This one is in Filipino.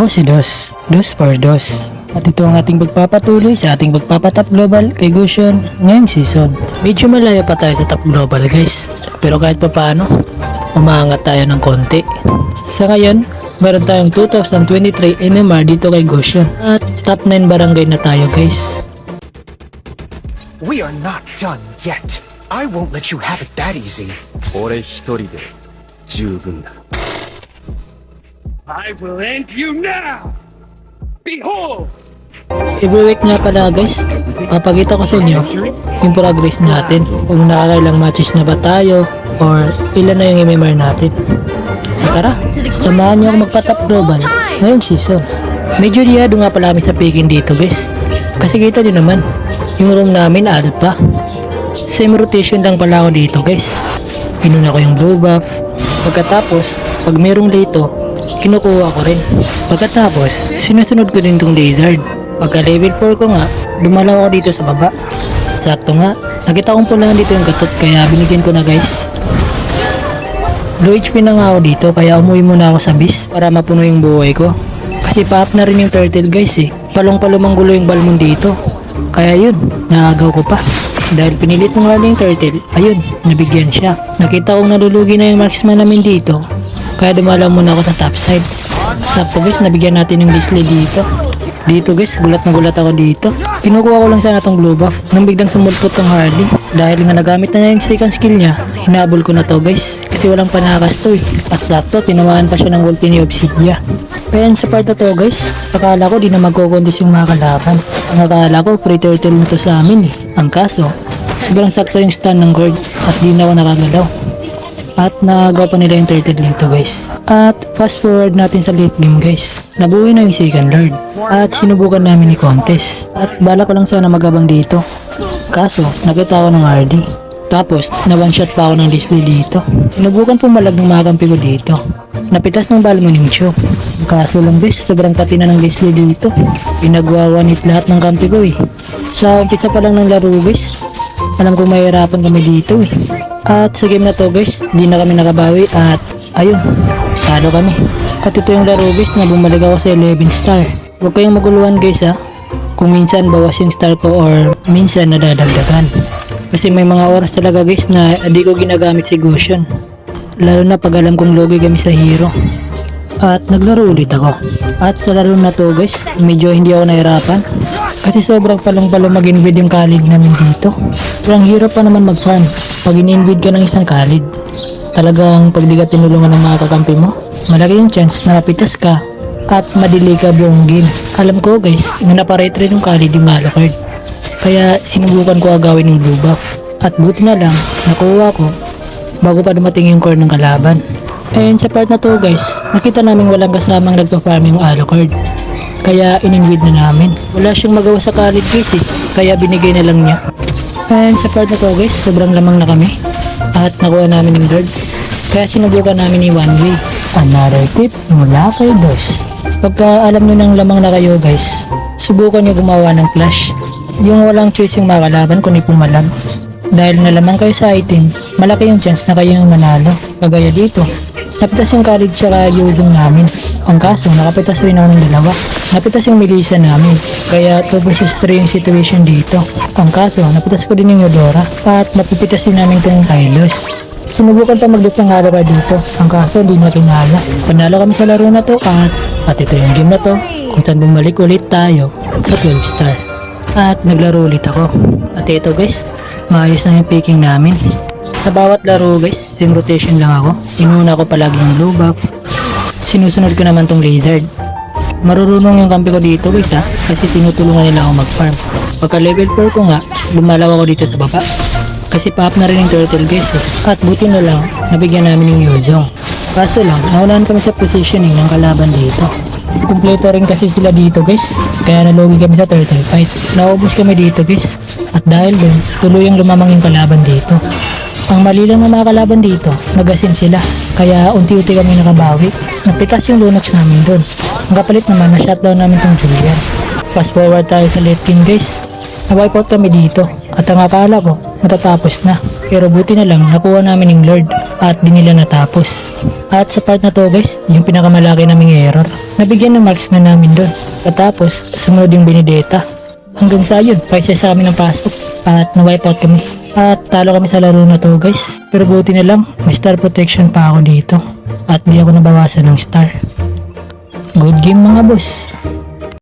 Ako si Dos, Dos for Dos. At ito ang ating pagpapatuloy sa ating pagpapatop global kay Gusion ngayong season. Medyo malayo pa tayo sa top global guys, pero kahit pa paano, umaangat tayo ng konti. Sa ngayon, meron tayong 2023 MMR dito kay Gusion at top 9 barangay na tayo guys. We are not done yet. I won't let you have it that easy. 俺一人で十分だ。 I will end you now! Behold! Every week nga pala guys, papakita ko sa inyo yung progress natin, kung nakakailang matches na ba tayo or ilan na yung MMR natin. So tara, samahan nyo ako magpa-top global ngayong season. Medyo liyado nga pala kami sa picking dito guys, kasi kita nyo naman yung room namin alpha. Same rotation lang pala ako dito guys. Inuna ko yung blue buff, pagkatapos pag merong dito kinukuha ko rin. Pagkatapos sinusunod ko din tong lizard. Pagka level 4 ko nga, dumalaw ako dito sa baba. Sakto nga, nakita kong pulahan dito yung katot kaya binigyan ko na guys. Low HP na nga ako dito kaya umuwi muna ako sa base para mapuno yung buhay ko. Kasi pa-up na rin yung turtle guys eh. Palong-palomang gulo yung balmon dito. Kaya yun, naagaw ko pa. Dahil pinilit mo nga yung turtle, ayun, nabigyan siya. Nakita kong nalulugi na yung marksman namin dito. Kaya dumalaw muna ako sa top side. Sakto guys, nabigyan natin yung Leslie dito. Dito guys, gulat na gulat ako dito. Kinukuha ko lang sana tong blue buff nang biglang sumulpot tong Harley. Dahil nga nagamit na niya yung second skill niya, hinabol ko na to guys. Kasi walang panakas to eh. At sakto, tinamaan pa siya ng ulti ni Obsidia. Kaya sa part na to guys, akala ko di na magkukondis yung mga kalaban. Ang akala ko, free turtle na to sa amin eh. Ang kaso, sobrang sakto yung stun ng guard at di na ako nakagalaw. At nagawa pa nila yung turtle dito guys. At fast forward natin sa late game guys. Nabuhay na yung second lord. At sinubukan namin ni contest. At bala ko lang sana magabang dito. Kaso nakita ko ng RD. Tapos na one shot pa ako ng Leslie dito. Sinubukan pumalag ng mga kampi ko dito. Napitas ng balmo ng Cho. Kaso lang guys, sobrang pati na ng Leslie dito. Pinagwawanit lahat ng kampi ko eh. Sa umpisa pa lang ng laro guys, alam ko mahirapan kami dito eh. At sa game na to guys, di na kami nakabawi at ayun, talo kami. At ito yung laro guys na bumalik ako sa 11 star. Huwag kayong maguluhan guys ha, kung minsan bawas yung star ko or minsan nadadagdagan. Kasi may mga oras talaga guys na di ko ginagamit si Gusion. Lalo na pag alam kong logi kami sa hero. At naglaro ulit ako. At sa laro na to guys, medyo hindi ako nahirapan. Kasi sobrang palong-palong mag-invade yung khalid namin dito. Sobrang hirap pa naman mag-farm pag in-invade ka ng isang khalid. Talagang pag di ka tinulungan ng mga kakampi mo, malaki yung chance na mapitas ka at madili ka buong game. Alam ko guys, na naparate rin yung khalid yung Malocard. Kaya sinubukan ko agawin yung blue buff. At buti na lang, nakuha ko bago pa dumating yung core ng kalaban. And sa part na to guys, nakita namin walang kasamang nagpa-farm yung Alucard. Kaya in-invade na namin. Wala siyang magawa sa khalid guys eh, kaya binigay na lang niya. And sa part na to guys, sobrang lamang na kami. At nakuha namin yung Lord. Kaya sinubukan namin yung one way. Another tip mula kay Dos. Pagka alam nyo ng lamang na kayo guys, subukan nyo gumawa ng flash. Yung walang choice yung makalaban kundi pumalag. Dahil nalamang kayo sa item, malaki yung chance na kayo yung manalo. Kagaya dito, napitas yung khalid tsaka yudong namin. Ang kaso, nakapitas rin ako ng dalawa. Napitas yung Melissa namin. Kaya 2 vs 3 yung situation dito. Ang kaso, napitas ko din yung Eudora. At mapipitas din namin itong Hylos. Sinubukan pa mag-loot ng Alucard dito. Ang kaso, di na kinala. Panalo kami sa laro na to at ito yung game na to kung saan bumalik ulit tayo sa 12 star. At naglaro ulit ako. At ito guys, maayos na yung picking namin. Sa bawat laro guys, same rotation lang ako. Inuna ko palagi yung blue buff. Sinusunod ko naman tong lizard. Marurunong yung kampi ko dito guys ha, kasi tinutulungan nila ako mag-farm. Pagka level 4 ko nga, lumalaw ako dito sa baba. Kasi pa-up na rin yung turtle guys eh. At buti na lang, nabigyan namin yung Yuzong. Kaso lang, naunahan kami sa positioning ng kalaban dito. Kompleto rin kasi sila dito guys, kaya nalogi kami sa turtle fight. Naubos kami dito guys, at dahil dun, tuluyang lumamang yung kalaban dito. Ang mali lang ng mga kalaban dito, nag-asim sila, kaya unti-unti kami nakabawi. Napitas yung Lunox namin dun. Ang kapalit naman, na-shutdown namin tong Julian. Fast forward tayo sa late game guys. Na-wipe out kami dito, at ang akala ko, matatapos na. Pero buti na lang nakuha namin yung Lord at di nila natapos. At sa part na to guys, yung pinakamalaki naming error. Nabigyan ng marksman namin doon. Katapos, sumunod yung Benedetta. Hanggang sa yun, paisa sa amin ng pasok at na-wipe out kami. At talo kami sa laro na to guys. Pero buti na lang, may star protection pa ako dito. At di ako nabawasan ng star. Good game mga boss.